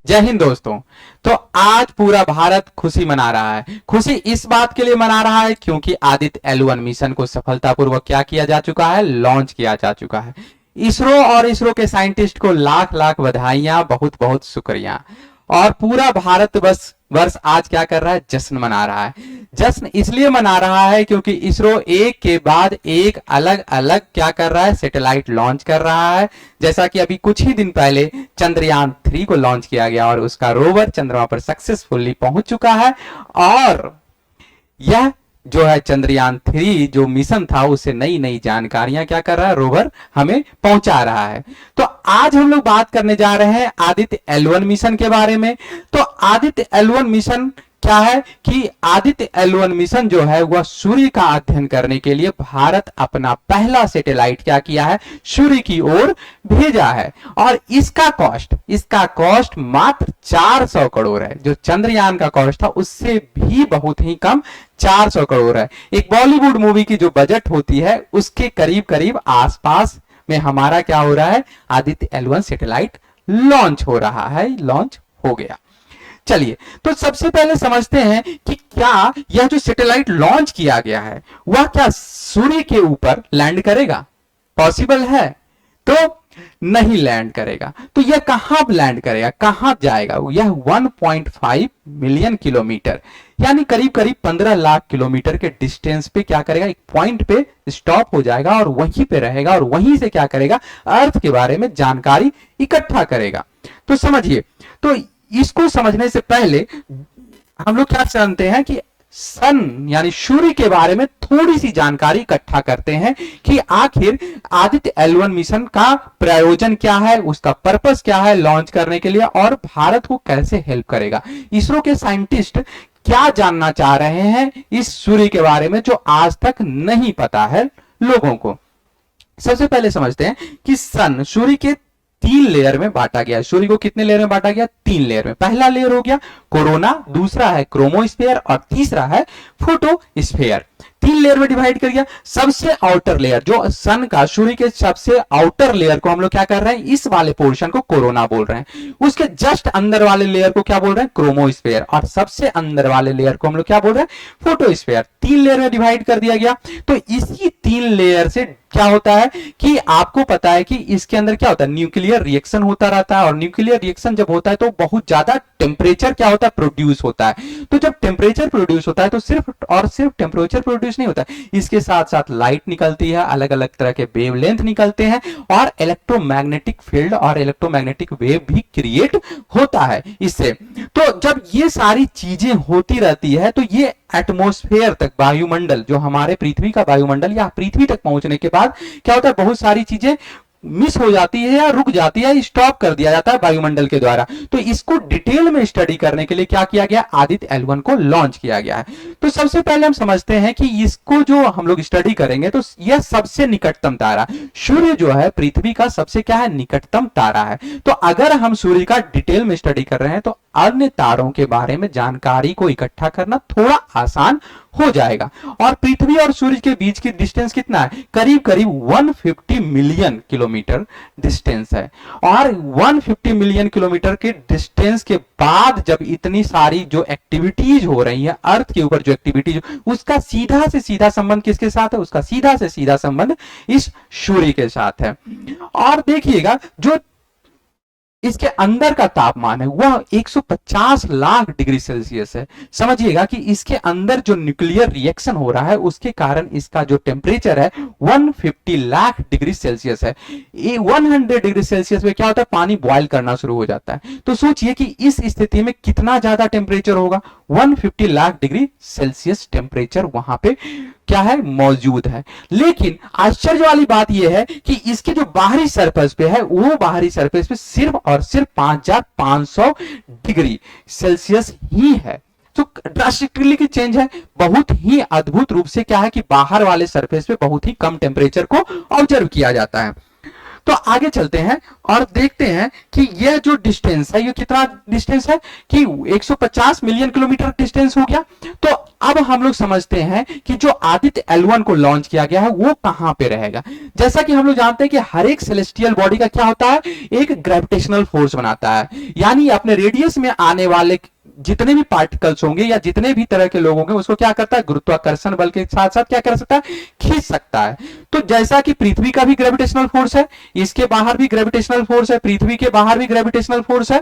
जय हिंद दोस्तों। तो आज पूरा भारत खुशी मना रहा है। खुशी इस बात के लिए मना रहा है क्योंकि आदित्य L1 मिशन को सफलतापूर्वक क्या किया जा चुका है, लॉन्च किया जा चुका है। इसरो और इसरो के साइंटिस्ट को लाख लाख बधाइयां, बहुत बहुत शुक्रिया। और पूरा भारत बस वर्ष आज क्या कर रहा है, जश्न मना रहा है। जश्न इसलिए मना रहा है क्योंकि इसरो एक के बाद एक अलग अलग क्या कर रहा है, सैटेलाइट लॉन्च कर रहा है। जैसा कि अभी कुछ ही दिन पहले चंद्रयान 3 को लॉन्च किया गया और उसका रोवर चंद्रमा पर सक्सेसफुली पहुंच चुका है। और यह जो है चंद्रयान 3 जो मिशन था उससे नई नई जानकारियां क्या कर रहा है, रोवर हमें पहुंचा रहा है। तो आज हम लोग बात करने जा रहे हैं आदित्य L1 मिशन के बारे में। तो आदित्य L1 मिशन क्या है कि आदित्य L1 मिशन जो है वह सूर्य का अध्ययन करने के लिए भारत अपना पहला सैटेलाइट क्या किया है, सूर्य की ओर भेजा है। और इसका कॉस्ट मात्र 400 करोड़ है। जो चंद्रयान का कॉस्ट था उससे भी बहुत ही कम 400 करोड़ है। एक बॉलीवुड मूवी की जो बजट होती है उसके करीब करीब आसपास में हमारा क्या हो रहा है, आदित्य L1 सैटेलाइट लॉन्च हो रहा है, लॉन्च हो गया। चलिए तो सबसे पहले समझते हैं कि क्या यह जो सैटेलाइट लॉन्च किया गया है वह क्या सूर्य के ऊपर लैंड करेगा, पॉसिबल है? तो नहीं लैंड करेगा। तो यह कहां लैंड करेगा, कहां जाएगा? यह 1.5 मिलियन किलोमीटर यानी करीब करीब 15 लाख किलोमीटर के डिस्टेंस पे क्या करेगा, एक पॉइंट पे स्टॉप हो जाएगा और वहीं पे रहेगा और वहीं से क्या करेगा, अर्थ के बारे में जानकारी इकट्ठा करेगा। तो समझिए, तो इसको समझने से पहले हम लोग क्या जानते हैं कि सन यानी सूर्य के बारे में थोड़ी सी जानकारी इकट्ठा करते हैं कि आखिर आदित्य L1 मिशन का प्रयोजन क्या है, उसका पर्पस क्या है लॉन्च करने के लिए और भारत को कैसे हेल्प करेगा। इसरो के साइंटिस्ट क्या जानना चाह रहे हैं इस सूर्य के बारे में जो आज तक नहीं पता है लोगों को। सबसे पहले समझते हैं कि सन सूर्य के 3 लेयर में बांटा गया। सूर्य को कितने लेयर में बांटा गया, 3 लेयर में। पहला लेयर हो गया कोरोना, दूसरा है क्रोमोस्फेयर और तीसरा है फोटोस्फेयर। 3 लेयर में डिवाइड कर दिया। सबसे आउटर लेयर जो सन का, सूर्य के सबसे आउटर लेयर को हम लोग क्या कर रहे हैं, इस वाले पोर्शन को कोरोना बोल रहे हैं। उसके जस्ट अंदर वाले लेयर को क्या बोल रहे हैं, क्रोमोस्फेयर। और सबसे अंदर वाले लेयर को हम लोग क्या बोल रहे हैं, फोटोस्फेयर। 3 लेयर में डिवाइड कर दिया गया। तो इसी 3 लेयर से क्या होता है कि आपको पता है कि इसके अंदर क्या होता है, न्यूक्लियर रिएक्शन होता रहता है। और न्यूक्लियर रिएक्शन जब होता है तो बहुत ज्यादा टेम्परेचर क्या होता है, प्रोड्यूस होता है। तो जब टेम्परेचर प्रोड्यूस होता है तो सिर्फ और सिर्फ टेम्परेचर प्रोड्यूस नहीं होता है, इसके साथ साथ लाइट निकलती है, अलग अलग तरह के वेवलेंथ निकलते हैं और इलेक्ट्रोमैग्नेटिक फील्ड और इलेक्ट्रोमैग्नेटिक वेव भी क्रिएट होता है इससे। तो जब ये सारी चीजें होती रहती है तो ये एटमॉस्फेयर तक, वायुमंडल जो हमारे पृथ्वी का वायुमंडल या पृथ्वी तक पहुंचने के बाद क्या होता है, बहुत सारी चीजें मिस हो जाती है या रुक जाती है, स्टॉप कर दिया जाता है वायुमंडल के द्वारा। तो इसको डिटेल में स्टडी करने के लिए क्या किया गया, आदित्य L1 को लॉन्च किया गया है। तो सबसे पहले हम समझते हैं कि इसको जो हम लोग स्टडी करेंगे तो यह सबसे निकटतम तारा, सूर्य जो है पृथ्वी का सबसे क्या है, निकटतम तारा है। तो अगर हम सूर्य का डिटेल में स्टडी कर रहे हैं तो अन्य तारों के बारे में जानकारी को इकट्ठा करना थोड़ा आसान हो जाएगा। और पृथ्वी और सूर्य के बीच की डिस्टेंस कितना है, करीब करीब 150 मिलियन किलोमीटर डिस्टेंस है। और 150 मिलियन किलोमीटर के डिस्टेंस के बाद जब इतनी सारी जो एक्टिविटीज हो रही है अर्थ के ऊपर, जो एक्टिविटीज, उसका सीधा से सीधा संबंध किसके साथ है, उसका सीधा से सीधा संबंध इस सूर्य के साथ है। और देखिएगा जो इसके अंदर का तापमान है वह 150 लाख डिग्री सेल्सियस है। समझिएगा कि इसके अंदर जो न्यूक्लियर रिएक्शन हो रहा है उसके कारण इसका जो टेम्परेचर है 150 लाख डिग्री सेल्सियस है। 100 डिग्री सेल्सियस में क्या होता है, पानी बॉयल करना शुरू हो जाता है। तो सोचिए कि इस स्थिति में कितना ज्यादा टेम्परेचर होगा, 150 लाख डिग्री सेल्सियस टेम्परेचर वहां पे क्या है, मौजूद है। लेकिन आश्चर्य वाली बात यह है कि इसके जो बाहरी सरफेस पे है वो बाहरी सरफेस पे सिर्फ और सिर्फ 5500 डिग्री सेल्सियस ही है। तो ड्रास्टिकली की चेंज है, बहुत ही अद्भुत रूप से क्या है कि बाहर वाले सरफेस पे बहुत ही कम टेम्परेचर को ऑब्जर्व किया जाता है। तो आगे चलते हैं और देखते हैं कि यह जो डिस्टेंस है ये कितना डिस्टेंस है कि 150 मिलियन किलोमीटर डिस्टेंस हो गया। तो अब हम लोग समझते हैं कि जो आदित्य L1 को लॉन्च किया गया है वो कहां पे रहेगा। जैसा कि हम लोग जानते हैं कि हर एक सेलेस्टियल बॉडी का क्या होता है, एक ग्रेविटेशनल फोर्स बनाता है, यानी अपने रेडियस में आने वाले जितने भी पार्टिकल्स होंगे या जितने भी तरह के लोग होंगे उसको क्या करता है, गुरुत्वाकर्षण बल के साथ साथ क्या कर सकता है, खींच सकता है। तो जैसा कि पृथ्वी का भी ग्रेविटेशनल फोर्स है, इसके बाहर भी ग्रेविटेशनल फोर्स है, पृथ्वी के बाहर भी ग्रेविटेशनल फोर्स है,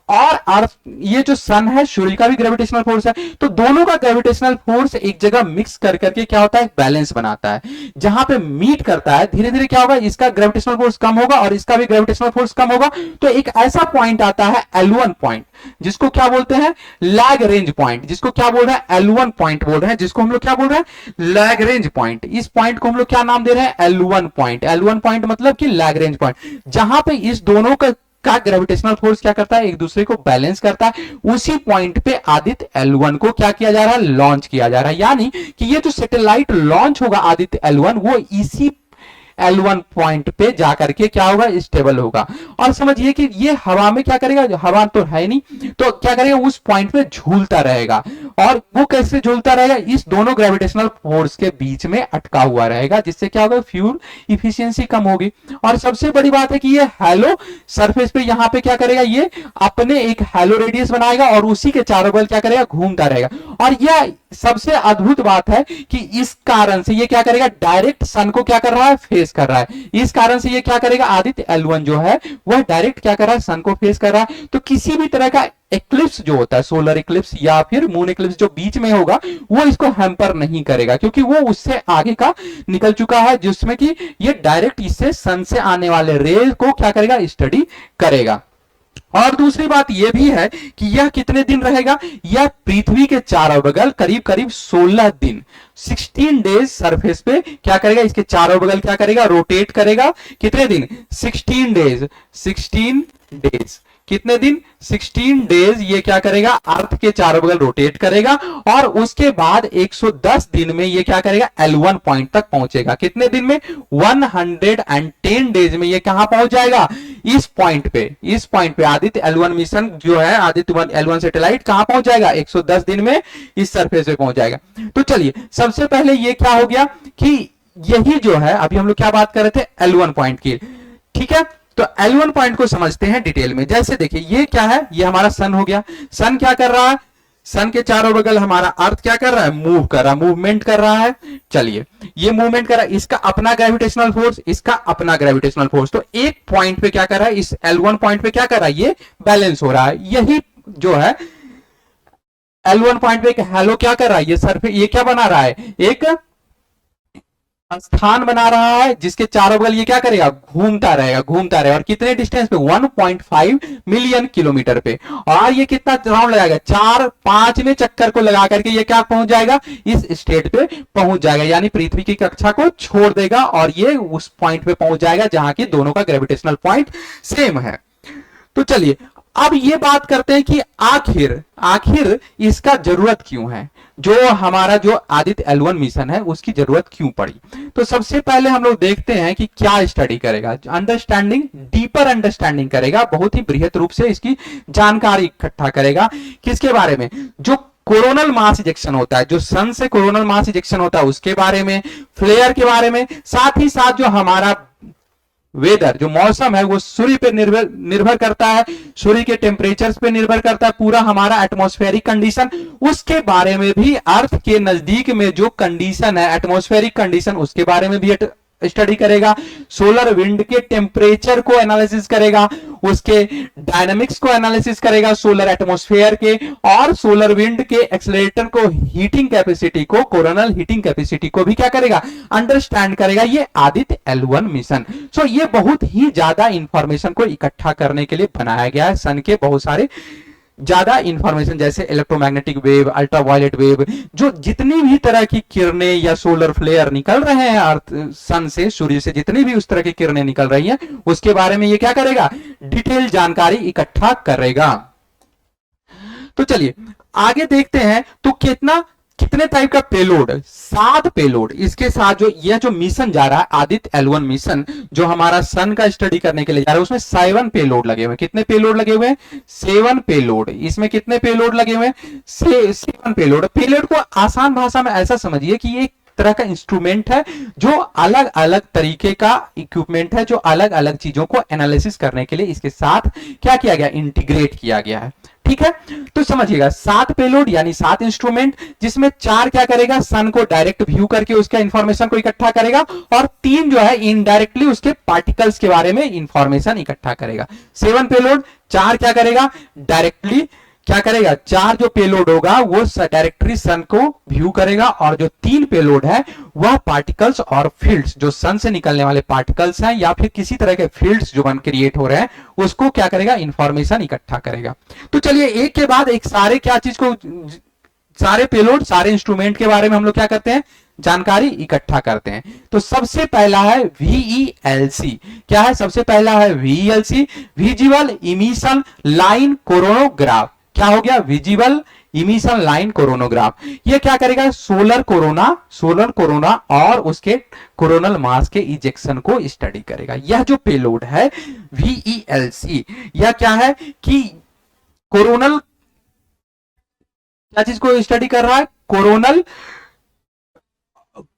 और अर्थ ये जो सन है सूर्य का भी ग्रेविटेशनल फोर्स है, तो दोनों का ग्रेविटेशनल फोर्स एक जगह मिक्स कर करके क्या होता है, बैलेंस बनाता है। जहां पे मीट करता है धीरे धीरे क्या होगा, इसका ग्रेविटेशनल फोर्स कम होगा और इसका भी ग्रेविटेशनल फोर्स कम होगा, तो एक ऐसा पॉइंट आता है L1 पॉइंट, जिसको क्या बोलते हैं, लैग्रेंज पॉइंट, जिसको क्या बोल रहे हैं, L1 पॉइंट बोल रहे हैं, जिसको हम लोग क्या बोल रहे हैं, लैग्रेंज पॉइंट। इस पॉइंट को हम लोग क्या नाम दे रहे हैं, L1 पॉइंट। L1 पॉइंट मतलब कि लैग्रेंज पॉइंट, जहां पे इस दोनों का ग्रेविटेशनल फोर्स क्या करता है, एक दूसरे को बैलेंस करता है। उसी पॉइंट पे आदित्य L1 को क्या किया जा रहा है, लॉन्च किया जा रहा है। यानी कि ये जो सैटेलाइट लॉन्च होगा आदित्य L1 वो इसी L1 पॉइंट पे जाकर के क्या होगा, स्टेबल होगा। और समझिए कि ये हवा में क्या करेगा, हवा तो है नहीं, तो क्या करेगा, उस पॉइंट पे झूलता रहेगा। और वो कैसे झूलता रहेगा, इस दोनों ग्रेविटेशनल फोर्स के बीच में अटका हुआ रहेगा, जिससे क्या होगा, फ्यूल इफिशियंसी कम होगी। और सबसे बड़ी बात है कि ये हैलो सरफेस पे यहां पे क्या करेगा, ये अपने एक हैलो रेडियस बनाएगा और उसी के चारों बगल क्या करेगा, घूमता रहेगा। और यह सबसे अद्भुत बात है कि इस कारण से ये क्या करेगा, डायरेक्ट सन को क्या कर रहा है, फेस कर रहा है। इस कारण से ये क्या करेगा, आदित्य L1 जो है वह डायरेक्ट क्या कर रहा है, सन को फेस कर रहा है। तो किसी भी तरह का एक्लिप्स जो होता है, सोलर एक्लिप्स या फिर मून एक्लिप्स जो बीच में होगा, वो इसको हैम्पर नहीं करेगा, क्योंकि वो उससे आगे का निकल चुका है, जिसमें कि ये डायरेक्ट इससे सन से आने वाले रेज को क्या करेगा, स्टडी करेगा। और दूसरी बात यह भी है कि यह कितने दिन रहेगा, यह पृथ्वी के चारों बगल करीब करीब 16 दिन 16 डेज सरफेस पे क्या करेगा, इसके चारों बगल क्या करेगा, रोटेट करेगा। कितने दिन, 16 डेज, 16 डेज, कितने दिन, 16 डेज ये क्या करेगा, अर्थ के चारों बगल रोटेट करेगा। और उसके बाद 110 दिन में ये क्या करेगा, L1 पॉइंट तक पहुंचेगा। कितने दिन में, 110 डेज में ये कहां पहुंच जाएगा, इस पॉइंट पे। इस पॉइंट पे आदित्य L1 मिशन जो है, आदित्य L1 सैटेलाइट कहां पहुंच जाएगा, 110 दिन में इस सरफेस पे पहुंच जाएगा। तो चलिए सबसे पहले ये क्या हो गया कि यही जो है, अभी हम लोग क्या बात कर रहे थे, L1 पॉइंट की, ठीक है। तो L1 पॉइंट को समझते हैं डिटेल में। जैसे देखिए ये क्या है, ये हमारा सन हो गया। सन क्या कर रहा है, सन के चारों बगल हमारा अर्थ क्या कर रहा है, मूव कर रहा है, मूवमेंट कर रहा है। चलिए ये मूवमेंट कर रहा है, इसका अपना ग्रेविटेशनल फोर्स, इसका अपना ग्रेविटेशनल फोर्स। तो एक पॉइंट पे क्या कर रहा है, इस L1 पॉइंट पे क्या कर रहा है, ये बैलेंस हो रहा है। यही जो है L1 पॉइंट पे एक हैलो क्या कर रहा है, ये सरफेस ये क्या बना रहा है, एक स्थान बना रहा है, जिसके चारों बगल ये क्या करेगा, घूमता रहेगा, घूमता रहेगा। और कितने डिस्टेंस पे, 1.5 मिलियन किलोमीटर पे। और ये कितना राउंड लगाएगा, 4-5 में चक्कर को लगा करके ये क्या पहुंच जाएगा, इस स्टेट पे पहुंच जाएगा, यानी पृथ्वी की कक्षा को छोड़ देगा और ये उस पॉइंट पे पहुंच जाएगा जहां की दोनों का ग्रेविटेशनल पॉइंट सेम है। तो चलिए अब ये बात करते हैं कि आखिर इसका जरूरत क्यों है, जो हमारा जो आदित्य L1 मिशन है उसकी जरूरत क्यों पड़ी। तो सबसे पहले हम लोग देखते हैं कि क्या स्टडी करेगा, अंडरस्टैंडिंग, डीपर अंडरस्टैंडिंग करेगा, बहुत ही बृहत रूप से इसकी जानकारी इकट्ठा करेगा। किसके बारे में, जो कोरोनल मास इजेक्शन होता है, जो सन से कोरोनल मास इजेक्शन होता है उसके बारे में, फ्लेयर के बारे में, साथ ही साथ जो हमारा वेदर, जो मौसम है वो सूर्य पे निर्भर करता है, सूर्य के टेम्परेचर्स पे निर्भर करता है, पूरा हमारा एटमॉस्फेरिक कंडीशन, उसके बारे में भी, अर्थ के नजदीक में जो कंडीशन है एटमॉस्फेरिक कंडीशन, उसके बारे में भी स्टडी करेगा। सोलर विंड के टेम्परेचर को एनालिसिस करेगा, उसके डायनामिक्स को एनालिसिस करेगा, सोलर एटमॉस्फेयर के और सोलर विंड के एक्सेलरेटर को, हीटिंग कैपेसिटी को, कोरोनल हीटिंग कैपेसिटी को भी क्या करेगा, अंडरस्टैंड करेगा। ये आदित्य L1 मिशन। सो ये बहुत ही ज्यादा इंफॉर्मेशन को इकट्ठा करने के लिए बनाया गया है। सन के बहुत सारे ज्यादा इंफॉर्मेशन जैसे इलेक्ट्रोमैग्नेटिक वेव, अल्ट्रावायलेट वेव, जो जितनी भी तरह की किरणें या सोलर फ्लेयर निकल रहे हैं अर्थ सन से, सूर्य से जितनी भी उस तरह की किरणें निकल रही हैं, उसके बारे में ये क्या करेगा, डिटेल जानकारी इकट्ठा करेगा। तो चलिए आगे देखते हैं, तो कितना कितने टाइप का पेलोड, 7 पेलोड इसके साथ जो यह जो मिशन जा रहा है आदित्य L1 मिशन, जो हमारा सन का स्टडी करने के लिए जा रहा है, उसमें 7 पेलोड लगे हुए हैं। कितने पेलोड लगे हुए हैं? 7 पेलोड। इसमें कितने पेलोड लगे हुए हैं? 7 पेलोड। पेलोड को आसान भाषा में ऐसा समझिए कि ये तरह का इंस्ट्रूमेंट है जो अलग अलग तरीके का इक्विपमेंट है, जो अलग अलग चीजों को एनालिसिस करने के लिए इसके साथ क्या किया गया? इंटीग्रेट किया गया है। ठीक है, तो समझिएगा 7 पेलोड यानी 7 इंस्ट्रूमेंट, जिसमें 4 क्या करेगा? सन को डायरेक्ट व्यू करके उसका इंफॉर्मेशन को इकट्ठा करेगा, और 3 जो है इनडायरेक्टली उसके पार्टिकल्स के बारे में इंफॉर्मेशन इकट्ठा करेगा। 7 पेलोड, 4 क्या करेगा? डायरेक्टली क्या करेगा? 4 जो पेलोड होगा वो डायरेक्टली सन को व्यू करेगा, और जो 3 पेलोड है वह पार्टिकल्स और फील्ड्स, जो सन से निकलने वाले पार्टिकल्स हैं या फिर किसी तरह के फील्ड्स जो बन क्रिएट हो रहे हैं, उसको क्या करेगा? इंफॉर्मेशन इकट्ठा करेगा। तो चलिए एक के बाद एक सारे क्या चीज को, सारे पेलोड, सारे इंस्ट्रूमेंट के बारे में हम लोग क्या करते हैं? जानकारी इकट्ठा करते हैं। तो सबसे पहला है VELC। क्या है? सबसे पहला है VELC, visible emission line coronagraph. क्या हो गया? Visible emission line coronagraph. ये क्या करेगा? सोलर कोरोना और उसके कोरोनल मास के इजेक्शन को स्टडी करेगा। यह जो पेलोड है VELC, यह क्या है कि कोरोनल, क्या चीज को स्टडी कर रहा है?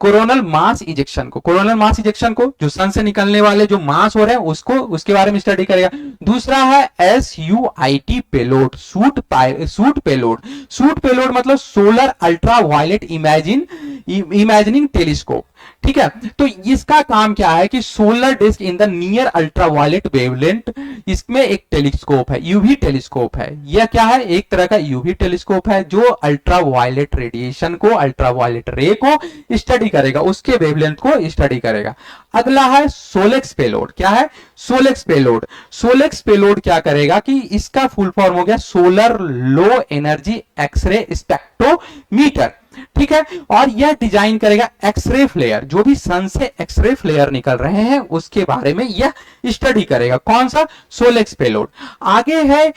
कोरोनल मास इजेक्शन को, कोरोनल मास इजेक्शन को, जो सन से निकलने वाले जो मास हो रहे हैं उसको, उसके बारे में स्टडी करेगा। दूसरा है SUIT payload, suit payload. Suit payload मतलब solar ultra violet imagining telescope. ठीक है, तो इसका काम क्या है कि solar disc in the near ultra violet wavelength, इसमें एक टेलीस्कोप है, यूवी टेलीस्कोप है। यह क्या है? एक तरह का यूवी टेलीस्कोप है जो अल्ट्रा वायलेट रेडिएशन को, अल्ट्रा वायलेट रे को स्टडी करेगा, उसके वेवलेंथ को स्टडी करेगा। अगला है सोलेक्स पेलोड। क्या है? Solex payload. सोलेक्स पेलोड क्या करेगा कि इसका फुल फॉर्म हो गया solar low energy X-ray spectrometer. ठीक है, और यह डिजाइन करेगा एक्सरे फ्लेयर, जो भी सन से एक्सरे फ्लेयर निकल रहे हैं उसके बारे में यह स्टडी करेगा। कौन सा? SoLEXS payload. आगे है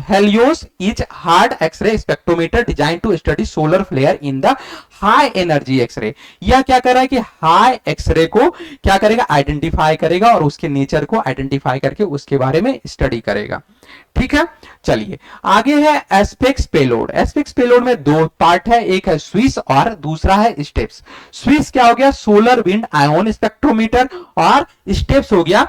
Helios is hard X-ray spectrometer design to study solar flare in the high energy X-ray. यह क्या कर रहा है कि हाई एक्सरे को क्या करेगा? आइडेंटिफाई करेगा, और उसके नेचर को आइडेंटिफाई करके उसके बारे में स्टडी करेगा। ठीक है, चलिए आगे है एस्पेक्स पेलोड। एस्पेक्स पेलोड में 2 पार्ट है, एक है स्विस और दूसरा है स्टेप्स। स्विस क्या हो गया? सोलर विंड आयोन स्पेक्ट्रोमीटर, और स्टेप्स हो गया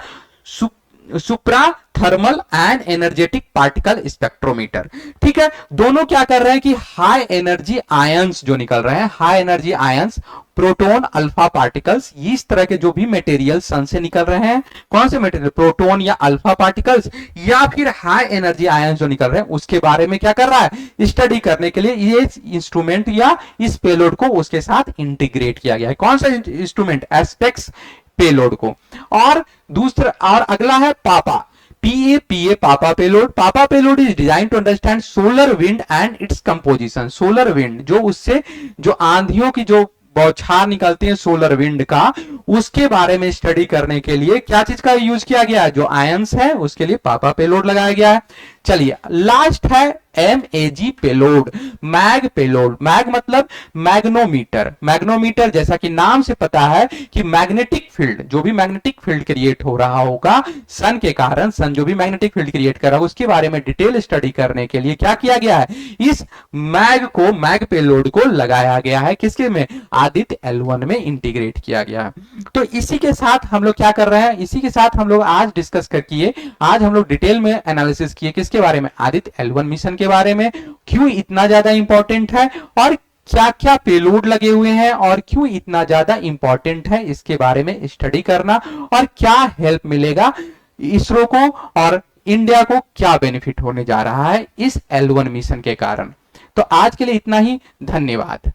supra thermal and energetic particle spectrometer. ठीक है, दोनों क्या कर रहे हैं कि हाई एनर्जी आयंस जो निकल रहे हैं, high energy ions, proton alpha particles, इस तरह के जो भी मटेरियल सन से निकल रहे हैं, कौन से मटेरियल? प्रोटॉन या अल्फा पार्टिकल्स या फिर हाई एनर्जी आयंस जो निकल रहे हैं, उसके बारे में क्या कर रहा है? स्टडी करने के लिए ये इंस्ट्रूमेंट या इस पेलोड को उसके साथ इंटीग्रेट किया गया है। कौन सा इंस्ट्रूमेंट? एस्पेक्स पेलोड को। और दूसरा, और अगला है पापा, PAPA PAPA payload. PAPA payload is design to understand solar wind and its composition. Solar wind, जो उससे जो आंधियों की जो बौछार निकलती है सोलर विंड का, उसके बारे में स्टडी करने के लिए क्या चीज का यूज किया गया है? जो आयंस है उसके लिए पापा पेलोड लगाया गया है। चलिए लास्ट है MAG payload, MAG payload. MAG मतलब मैग्नोमीटर। मैग्नोमीटर जैसा कि नाम से पता है कि मैग्नेटिक फील्ड, जो भी मैग्नेटिक फील्ड क्रिएट हो रहा होगा सन के कारण, सन जो भी मैग्नेटिक फील्ड क्रिएट कर रहा है उसके बारे में डिटेल स्टडी करने के लिए क्या किया गया है? इस मैग पेलोड को लगाया गया है। किसके में? आदित्य L1 में इंटीग्रेट किया गया है। तो इसी के साथ हम लोग क्या कर रहे हैं? इसी के साथ हम लोग आज डिस्कस किए, आज हम लोग डिटेल में एनालिसिस किए किसके बारे में? आदित्य L1 मिशन के बारे में, क्यों इतना ज्यादा इंपॉर्टेंट है और क्या क्या पेलोड लगे हुए हैं और क्यों इतना ज्यादा इंपॉर्टेंट है, इसके बारे में स्टडी करना, और क्या हेल्प मिलेगा इसरो को और इंडिया को, क्या बेनिफिट होने जा रहा है इस L1 मिशन के कारण। तो आज के लिए इतना ही, धन्यवाद।